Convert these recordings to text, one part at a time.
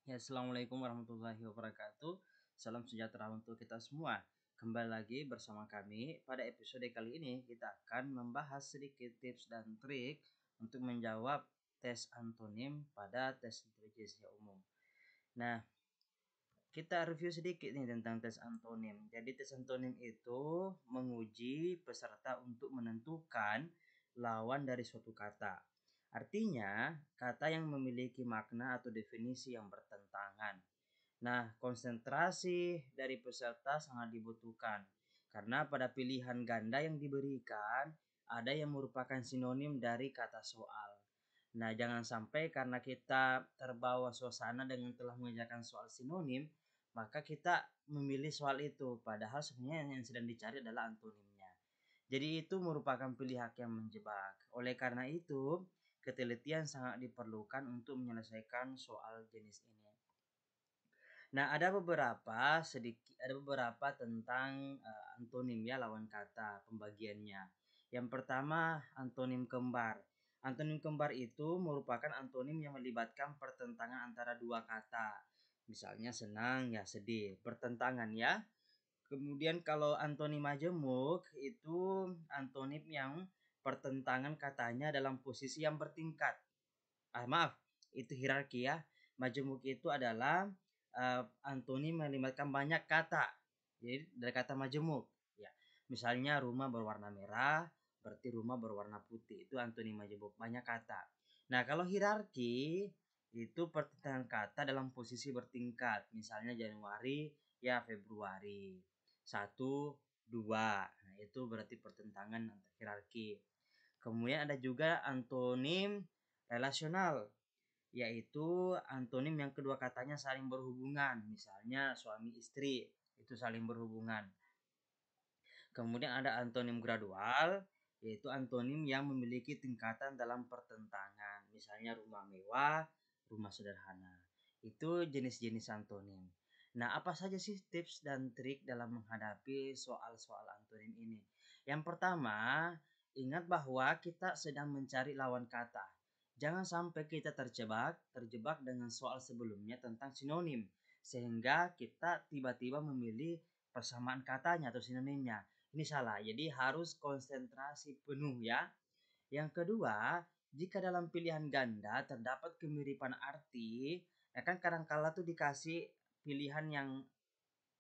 Ya, Assalamualaikum warahmatullahi wabarakatuh. Salam sejahtera untuk kita semua. Kembali lagi bersama kami. Pada episode kali ini kita akan membahas sedikit tips dan trik untuk menjawab tes antonim pada tes intelijensia umum. Nah, kita review sedikit nih tentang tes antonim. Jadi tes antonim itu menguji peserta untuk menentukan lawan dari suatu kata. Artinya, kata yang memiliki makna atau definisi yang bertentangan. Nah, konsentrasi dari peserta sangat dibutuhkan karena pada pilihan ganda yang diberikan ada yang merupakan sinonim dari kata soal. Nah, jangan sampai karena kita terbawa suasana dengan telah mengerjakan soal sinonim, maka kita memilih soal itu, padahal sebenarnya yang sedang dicari adalah antonimnya. Jadi itu merupakan pilihan yang menjebak. Oleh karena itu, ketelitian sangat diperlukan untuk menyelesaikan soal jenis ini. Nah, ada beberapa tentang antonim ya, lawan kata pembagiannya. Yang pertama, antonim kembar. Antonim kembar itu merupakan antonim yang melibatkan pertentangan antara dua kata. Misalnya senang ya sedih, pertentangan ya. Kemudian kalau antonim majemuk itu antonim yang pertentangan katanya dalam posisi yang bertingkat. Maaf, itu hierarki ya. Majemuk itu adalah antonim melibatkan banyak kata. Jadi dari kata majemuk, ya. Misalnya rumah berwarna merah, berarti rumah berwarna putih. Itu antonim majemuk, banyak kata. Nah, kalau hierarki itu pertentangan kata dalam posisi bertingkat. Misalnya Januari ya Februari. 1, 2. Nah, itu berarti pertentangan hierarki. Kemudian ada juga antonim relasional, yaitu antonim yang kedua katanya saling berhubungan. Misalnya suami istri, itu saling berhubungan. Kemudian ada antonim gradual, yaitu antonim yang memiliki tingkatan dalam pertentangan. Misalnya rumah mewah, rumah sederhana. Itu jenis-jenis antonim. Nah, apa saja sih tips dan trik dalam menghadapi soal-soal antonim ini? Yang pertama, ingat bahwa kita sedang mencari lawan kata. Jangan sampai kita terjebak dengan soal sebelumnya tentang sinonim, sehingga kita tiba-tiba memilih persamaan katanya atau sinonimnya. Ini salah, jadi harus konsentrasi penuh ya. Yang kedua, jika dalam pilihan ganda terdapat kemiripan arti, ya kan kadangkala tuh dikasih pilihan yang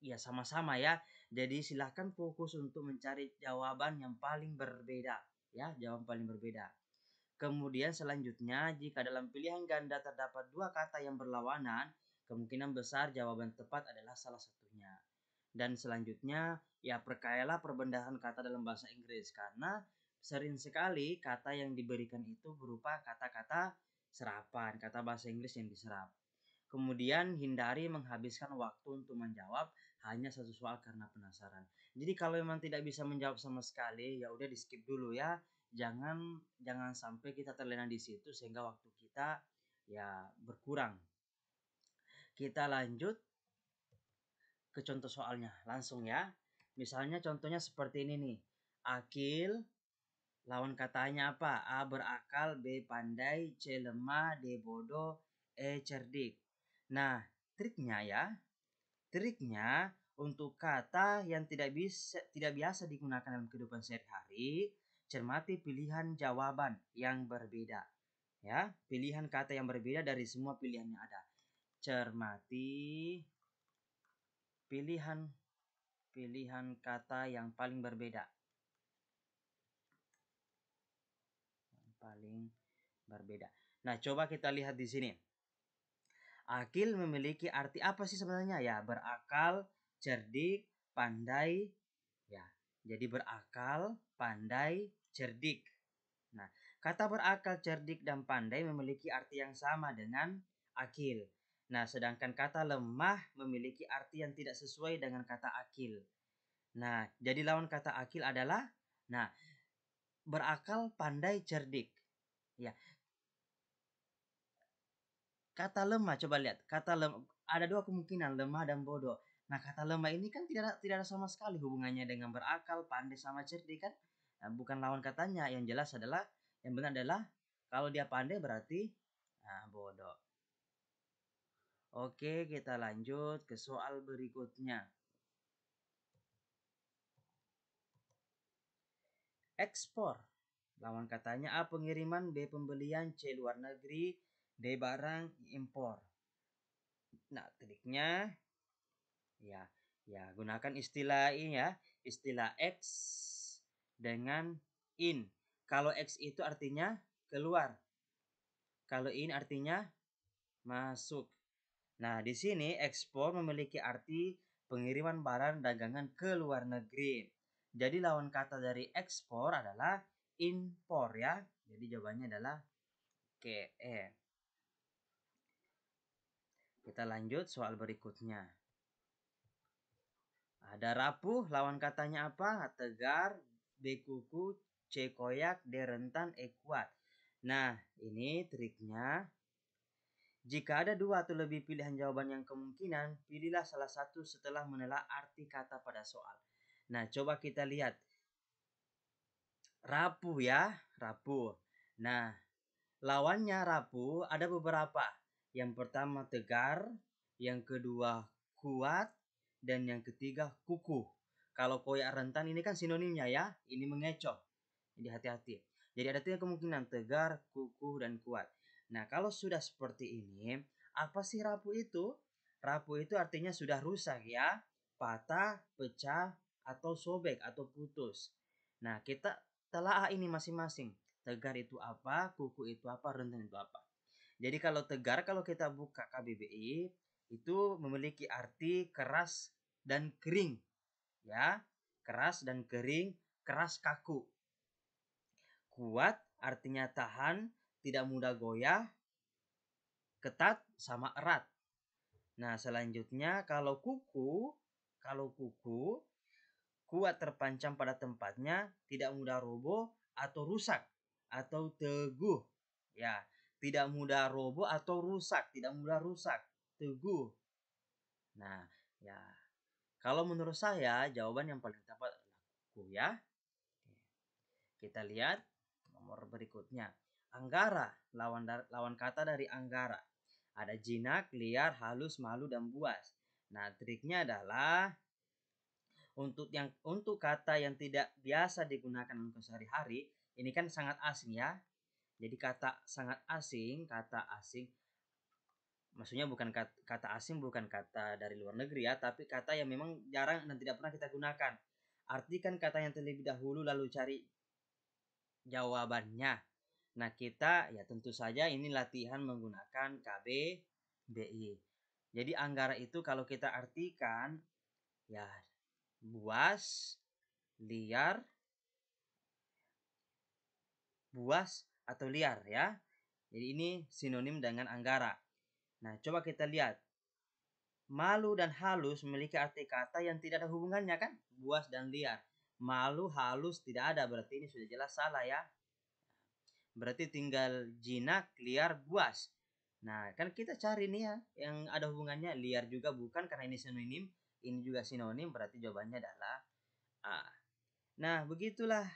ya sama-sama ya. Jadi silahkan fokus untuk mencari jawaban yang paling berbeda ya, jawaban paling berbeda. Kemudian selanjutnya, jika dalam pilihan ganda terdapat dua kata yang berlawanan, kemungkinan besar jawaban tepat adalah salah satunya. Dan selanjutnya, ya perkayalah perbendaharaan kata dalam bahasa Inggris karena sering sekali kata yang diberikan itu berupa kata-kata serapan, kata bahasa Inggris yang diserap. Kemudian hindari menghabiskan waktu untuk menjawab hanya satu soal karena penasaran. Jadi kalau memang tidak bisa menjawab sama sekali, ya udah di skip dulu ya. Jangan sampai kita terlena di situ sehingga waktu kita ya berkurang. Kita lanjut ke contoh soalnya langsung ya. Misalnya contohnya seperti ini nih. Akil, lawan katanya apa? A berakal, B pandai, C lemah, D bodoh, E cerdik. Nah, triknya ya. Triknya untuk kata yang tidak biasa digunakan dalam kehidupan sehari-hari, cermati pilihan jawaban yang berbeda. Ya, pilihan kata yang berbeda dari semua pilihan yang ada. Cermati pilihan kata yang paling berbeda. Yang paling berbeda. Nah, coba kita lihat di sini. Akil memiliki arti apa sih sebenarnya? Ya, berakal, cerdik, pandai. Ya, jadi berakal, pandai, cerdik. Nah, kata berakal, cerdik, dan pandai memiliki arti yang sama dengan akil. Nah, sedangkan kata lemah memiliki arti yang tidak sesuai dengan kata akil. Nah, jadi lawan kata akil adalah, nah, berakal, pandai, cerdik. Ya, kata lemah coba lihat. Kata lemah ada dua kemungkinan, lemah dan bodoh. Nah, kata lemah ini kan tidak ada sama sekali hubungannya dengan berakal, pandai sama cerdik kan? Nah, bukan lawan katanya. Yang jelas adalah yang benar adalah kalau dia pandai berarti bodoh. Oke, kita lanjut ke soal berikutnya. Ekspor. Lawan katanya A. Pengiriman, B. Pembelian, C. Luar negeri, D. Barang impor. Nah, triknya ya, gunakan istilah ini ya, istilah X dengan in. Kalau X itu artinya keluar. Kalau in artinya masuk. Nah, di sini ekspor memiliki arti pengiriman barang dagangan ke luar negeri. Jadi lawan kata dari ekspor adalah impor ya. Jadi jawabannya adalah KE. Kita lanjut soal berikutnya. Ada rapuh, lawan katanya apa? Tegar, B kuku, C koyak, D rentan, E kuat. Nah, ini triknya. Jika ada dua atau lebih pilihan jawaban yang kemungkinan, pilihlah salah satu setelah menelaah arti kata pada soal. Nah, coba kita lihat. Rapuh ya, rapuh. Nah, lawannya rapuh ada beberapa. Yang pertama tegar, yang kedua kuat, dan yang ketiga kukuh. Kalau koyak rentan ini kan sinonimnya ya, ini mengecoh. Jadi hati-hati. Jadi ada tiga kemungkinan, tegar, kukuh, dan kuat. Nah, kalau sudah seperti ini, apa sih rapuh itu? Rapuh itu artinya sudah rusak ya, patah, pecah, atau sobek, atau putus. Nah, kita telah ini masing-masing. Tegar itu apa, kukuh itu apa, rentan itu apa. Jadi kalau tegar, kalau kita buka KBBI, itu memiliki arti keras dan kering. Ya, keras dan kering, keras kaku. Kuat artinya tahan, tidak mudah goyah, ketat sama erat. Nah, selanjutnya kalau kuku kuat terpancang pada tempatnya, tidak mudah roboh atau rusak atau teguh. Ya, tidak mudah roboh atau rusak, tidak mudah rusak, teguh. Nah, ya. Kalau menurut saya jawaban yang paling tepat adalah kuku ya. Kita lihat nomor berikutnya. Anggara, lawan kata dari anggara. Ada jinak, liar, halus, malu, dan buas. Nah, triknya adalah untuk kata yang tidak biasa digunakan untuk sehari-hari, ini kan sangat asing ya. Jadi kata sangat asing, kata asing maksudnya bukan kata asing, bukan kata dari luar negeri ya, tapi kata yang memang jarang dan tidak pernah kita gunakan. Artikan kata yang terlebih dahulu lalu cari jawabannya. Nah, kita ya tentu saja ini latihan menggunakan KBBI. Jadi anggara itu kalau kita artikan ya buas, liar, buas atau liar ya. Jadi ini sinonim dengan anggara. Nah, coba kita lihat. Malu dan halus memiliki arti kata yang tidak ada hubungannya kan? Buas dan liar. Malu, halus tidak ada, berarti ini sudah jelas salah ya. Berarti tinggal jinak, liar, buas. Nah, kan kita cari nih ya yang ada hubungannya. Liar juga bukan karena ini sinonim, ini juga sinonim, berarti jawabannya adalah A. Nah, begitulah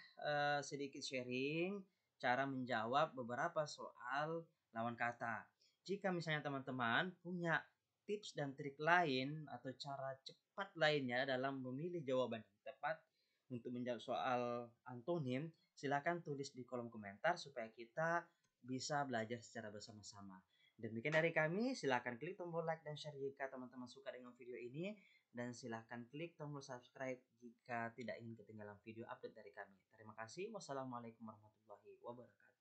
sedikit sharing cara menjawab beberapa soal lawan kata. Jika misalnya teman-teman punya tips dan trik lain atau cara cepat lainnya dalam memilih jawaban yang tepat untuk menjawab soal antonim, silakan tulis di kolom komentar supaya kita bisa belajar secara bersama-sama. Demikian dari kami, silakan klik tombol like dan share jika teman-teman suka dengan video ini. Dan silahkan klik tombol subscribe jika tidak ingin ketinggalan video update dari kami. Terima kasih. Wassalamualaikum warahmatullahi wabarakatuh.